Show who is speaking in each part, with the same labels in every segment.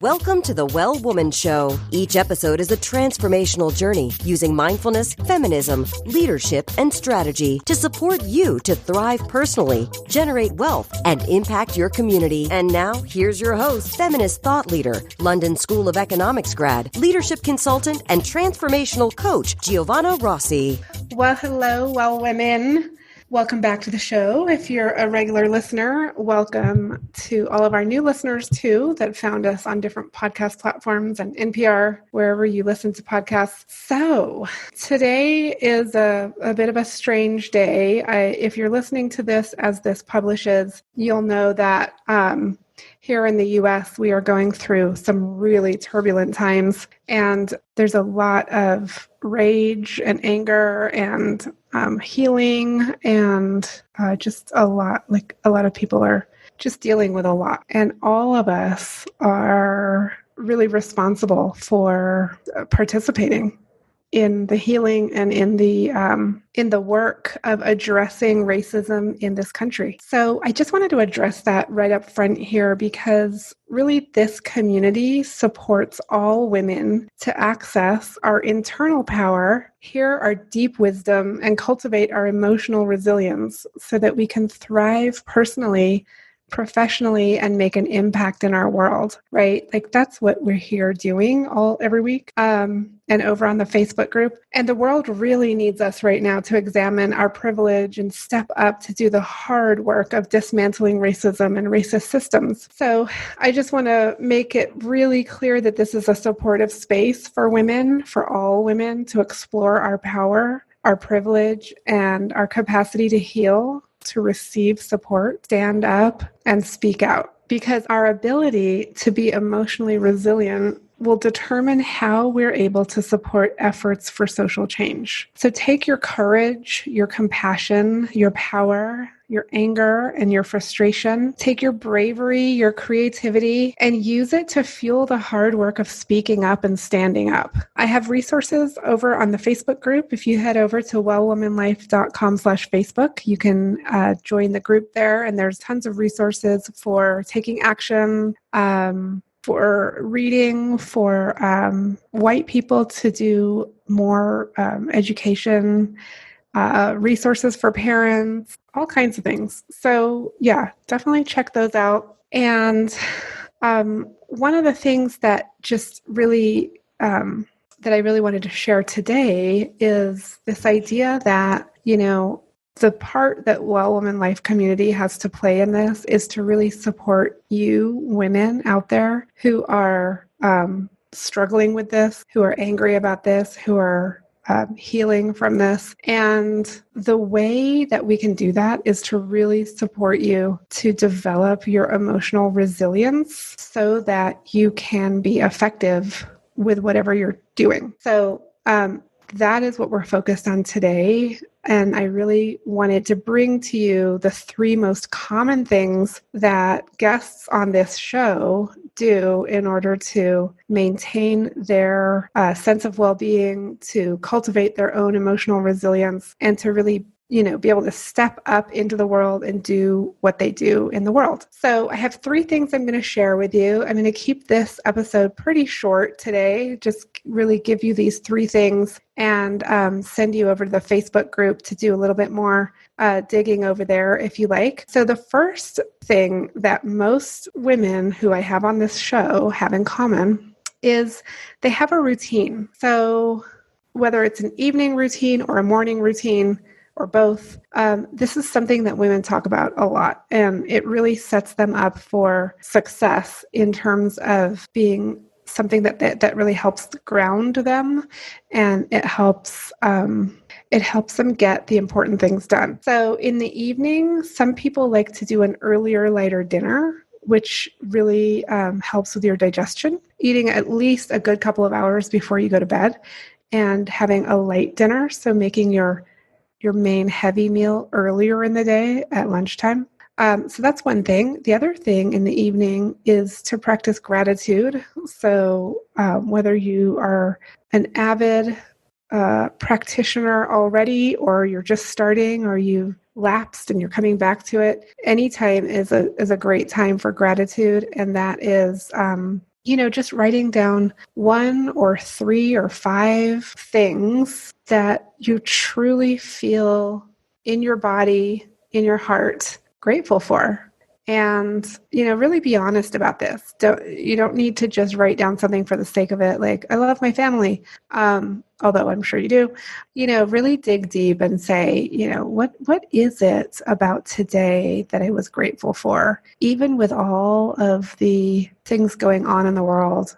Speaker 1: Welcome to the Well Woman Show. Each episode is a transformational journey using mindfulness, feminism, leadership, and strategy to support you to thrive personally, generate wealth, and impact your community. And now, here's your host, feminist thought leader, London School of Economics grad, leadership consultant, and transformational coach, Giovanna Rossi.
Speaker 2: Well, hello, well women. Welcome back to the show. If you're a regular listener, welcome to all of our new listeners too that found us on different podcast platforms and NPR, wherever you listen to podcasts. So today is a bit of a strange day. If you're listening to this as this publishes, you'll know that here in the U.S., we are going through some really turbulent times, and there's a lot of rage and anger and healing, and just a lot of people are just dealing with a lot. And all of us are really responsible for participating in the healing and in the work of addressing racism in this country. So I just wanted to address that right up front here, because really this community supports all women to access our internal power, hear our deep wisdom, and cultivate our emotional resilience so that we can thrive personally, professionally, and make an impact in our world, right? Like that's what we're here doing every week and over on the Facebook group. And the world really needs us right now to examine our privilege and step up to do the hard work of dismantling racism and racist systems. So I just want to make it really clear that this is a supportive space for women, for all women, to explore our power, our privilege, and our capacity to heal, to receive support, stand up, and speak out. Because our ability to be emotionally resilient will determine how we're able to support efforts for social change. So take your courage, your compassion, your power, your anger, and your frustration. Take your bravery, your creativity, and use it to fuel the hard work of speaking up and standing up. I have resources over on the Facebook group. If you head over to wellwomanlife.com/Facebook, you can join the group there, and there's tons of resources for taking action, for reading, for white people to do more education, resources for parents, all kinds of things. So yeah, definitely check those out. And one of the things that just really, that I really wanted to share today is this idea that, the part that Well Woman Life community has to play in this is to really support you women out there who are struggling with this, who are angry about this, who are healing from this. And the way that we can do that is to really support you to develop your emotional resilience so that you can be effective with whatever you're doing. So that is what we're focused on today. And I really wanted to bring to you the 3 most common things that guests on this show do in order to maintain their sense of well-being, to cultivate their own emotional resilience, and to really be able to step up into the world and do what they do in the world. So I have 3 things I'm going to share with you. I'm going to keep this episode pretty short today, just really give you these 3 things and send you over to the Facebook group to do a little bit more digging over there if you like. So the first thing that most women who I have on this show have in common is they have a routine. So whether it's an evening routine or a morning routine, or both, this is something that women talk about a lot, and it really sets them up for success in terms of being something that really helps ground them, and it helps them get the important things done. So in the evening, some people like to do an earlier, lighter dinner, which really helps with your digestion, eating at least a good couple of hours before you go to bed, and having a light dinner, so making your main heavy meal earlier in the day at lunchtime. So that's one thing. The other thing in the evening is to practice gratitude. So whether you are an avid practitioner already, or you're just starting, or you've lapsed and you're coming back to it, anytime is a great time for gratitude. And that is just writing down 1 or 3 or 5 things that you truly feel in your body, in your heart, grateful for. And, really be honest about this. You don't need to just write down something for the sake of it. Like, I love my family. Although I'm sure you do, really dig deep and say, what is it about today that I was grateful for? Even with all of the things going on in the world,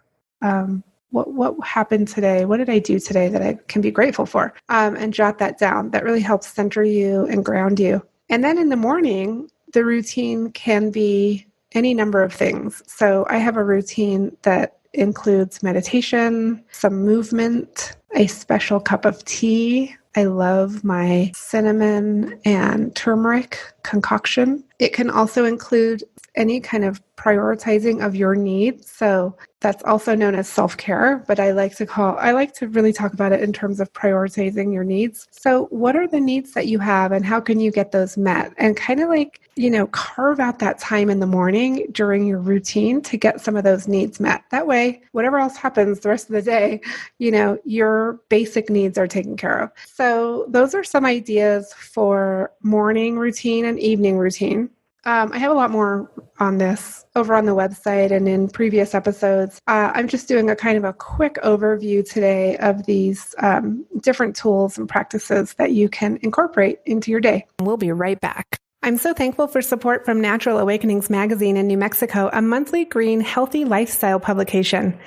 Speaker 2: what happened today? What did I do today that I can be grateful for? And jot that down. That really helps center you and ground you. And then in the morning, the routine can be any number of things. So I have a routine that includes meditation, some movement, a special cup of tea. I love my cinnamon and turmeric concoction. It can also include any kind of prioritizing of your needs. So that's also known as self-care, but I like to really talk about it in terms of prioritizing your needs. So what are the needs that you have and how can you get those met? And kind of carve out that time in the morning during your routine to get some of those needs met. That way, whatever else happens the rest of the day, your basic needs are taken care of. So those are some ideas for morning routine and evening routine. I have a lot more on this over on the website and in previous episodes. I'm just doing a kind of a quick overview today of these different tools and practices that you can incorporate into your day.
Speaker 3: We'll be right back.
Speaker 2: I'm so thankful for support from Natural Awakenings Magazine in New Mexico, a monthly green, healthy lifestyle publication,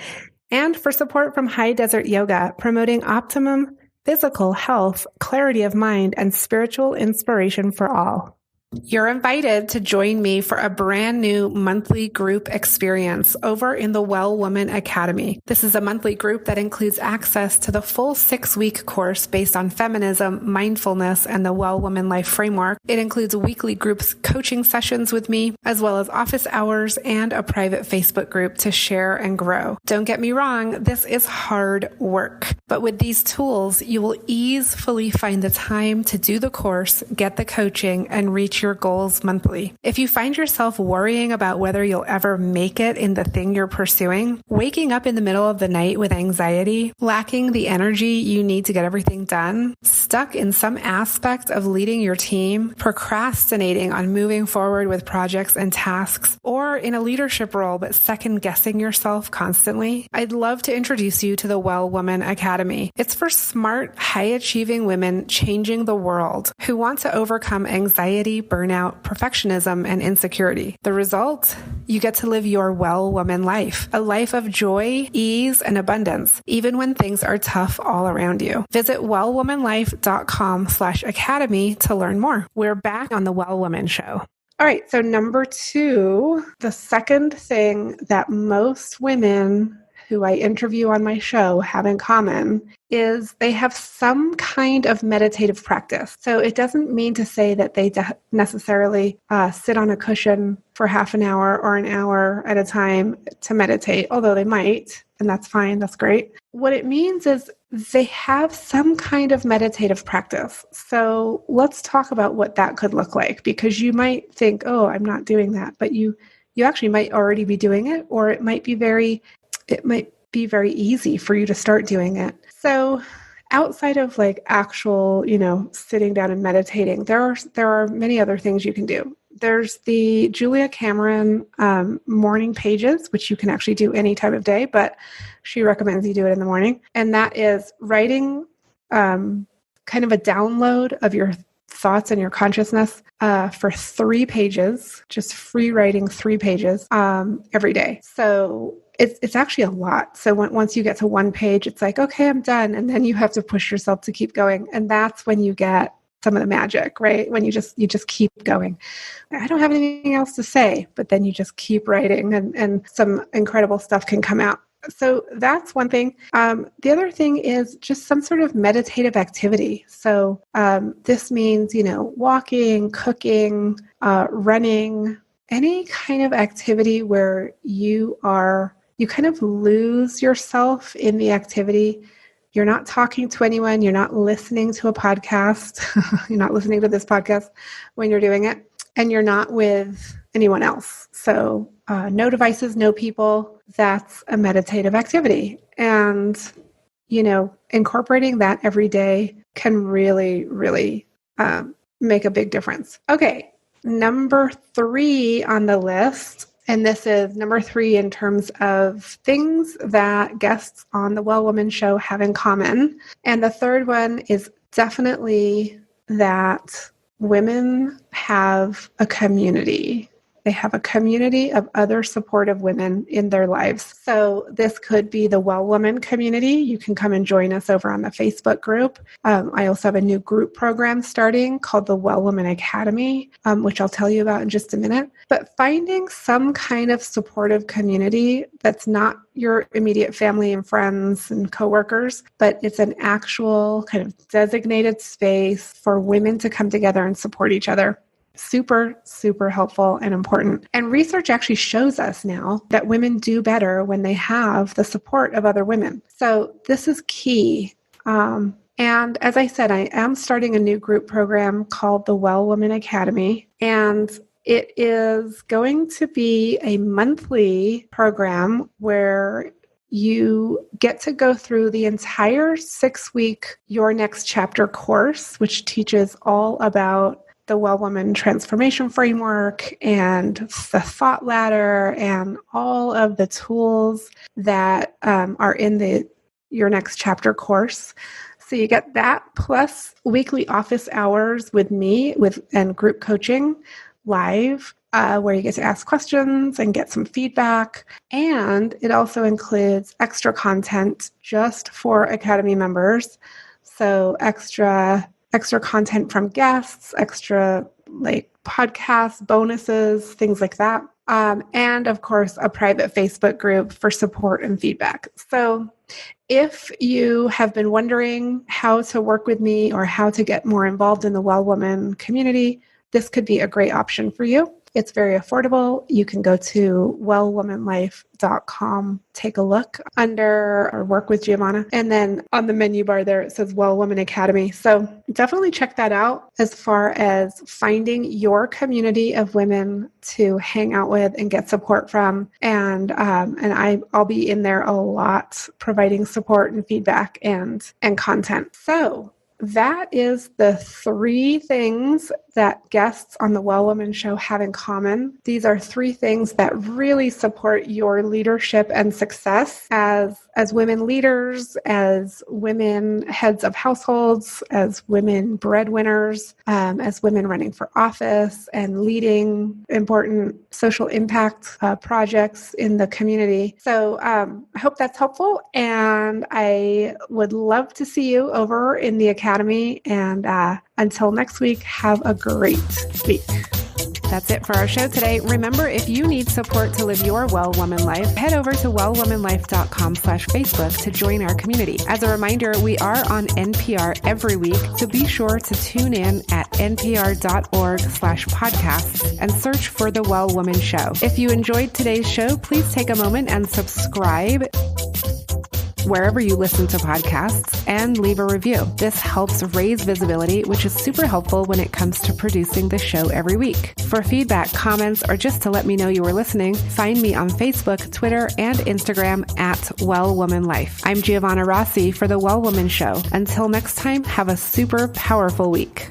Speaker 2: and for support from High Desert Yoga, promoting optimum physical health, clarity of mind, and spiritual inspiration for all. You're invited to join me for a brand new monthly group experience over in the Well Woman Academy. This is a monthly group that includes access to the full 6-week course based on feminism, mindfulness, and the Well Woman Life Framework. It includes weekly groups coaching sessions with me, as well as office hours and a private Facebook group to share and grow. Don't get me wrong, this is hard work. But with these tools, you will easily find the time to do the course, get the coaching, and reach your goals monthly. If you find yourself worrying about whether you'll ever make it in the thing you're pursuing, waking up in the middle of the night with anxiety, lacking the energy you need to get everything done, stuck in some aspect of leading your team, procrastinating on moving forward with projects and tasks, or in a leadership role but second-guessing yourself constantly, I'd love to introduce you to the Well Woman Academy. It's for smart, high-achieving women changing the world who want to overcome anxiety, burnout, perfectionism, and insecurity. The result? You get to live your well woman life, a life of joy, ease, and abundance, even when things are tough all around you. Visit wellwomanlife.com/academy to learn more. We're back on the Well Woman Show. All right, so number 2, the second thing that most women who I interview on my show have in common is they have some kind of meditative practice. So it doesn't mean to say that they necessarily sit on a cushion for half an hour or an hour at a time to meditate, although they might, and that's fine, that's great. What it means is they have some kind of meditative practice. So let's talk about what that could look like, because you might think, oh, I'm not doing that, but you actually might already be doing it, or it might be very easy for you to start doing it. So outside of actual, sitting down and meditating, there are many other things you can do. There's the Julia Cameron morning pages, which you can actually do any time of day, but she recommends you do it in the morning. And that is writing kind of a download of your thoughts and your consciousness for 3 pages, just free writing 3 pages every day. So it's actually a lot. So once you get to 1 page, it's like, okay, I'm done. And then you have to push yourself to keep going. And that's when you get some of the magic, right? When you just keep going. I don't have anything else to say, but then you just keep writing and some incredible stuff can come out. So that's one thing. The other thing is just some sort of meditative activity. So this means, walking, cooking, running, any kind of activity where you kind of lose yourself in the activity. You're not talking to anyone. You're not listening to a podcast. You're not listening to this podcast when you're doing it. And you're not with anyone else. So no devices, no people. That's a meditative activity. And, incorporating that every day can really, really make a big difference. Okay, number 3 on the list, and this is number 3 in terms of things that guests on the Well Woman Show have in common. And the third one is definitely that women have a community. They have a community of other supportive women in their lives. So this could be the Well Woman community. You can come and join us over on the Facebook group. I also have a new group program starting called the Well Woman Academy, which I'll tell you about in just a minute. But finding some kind of supportive community that's not your immediate family and friends and coworkers, but it's an actual kind of designated space for women to come together and support each other. Super, super helpful and important. And research actually shows us now that women do better when they have the support of other women. So this is key. And as I said, I am starting a new group program called the Well Woman Academy. And it is going to be a monthly program where you get to go through the entire 6-week Your Next Chapter course, which teaches all about the Well Woman Transformation Framework and the Thought Ladder and all of the tools that are in the Your Next Chapter course. So you get that plus weekly office hours with me and group coaching live, where you get to ask questions and get some feedback. And it also includes extra content just for Academy members. So extra content from guests, extra podcasts, bonuses, things like that. And of course, a private Facebook group for support and feedback. So if you have been wondering how to work with me or how to get more involved in the Well Woman community, this could be a great option for you. It's very affordable. You can go to wellwomanlife.com, take a look under or work with Giovanna. And then on the menu bar there, it says Well Woman Academy. So definitely check that out as far as finding your community of women to hang out with and get support from. And I'll be in there a lot providing support and feedback and content. So that is the 3 things that guests on the Well Woman Show have in common. These are 3 things that really support your leadership and success as women leaders, as women heads of households, as women breadwinners, as women running for office and leading important social impact projects in the community. So I hope that's helpful, and I would love to see you over in the Academy. And until next week, have a great week.
Speaker 3: That's it for our show today. Remember, if you need support to live your Well Woman life, head over to wellwomanlife.com/Facebook to join our community. As a reminder, we are on NPR every week, so be sure to tune in at npr.org/podcasts and search for The Well Woman Show. If you enjoyed today's show, please take a moment and subscribe wherever you listen to podcasts and leave a review. This helps raise visibility, which is super helpful when it comes to producing the show every week. For feedback, comments, or just to let me know you were listening, find me on Facebook, Twitter, and Instagram at Well Woman Life. I'm Giovanna Rossi for The Well Woman Show. Until next time, have a super powerful week.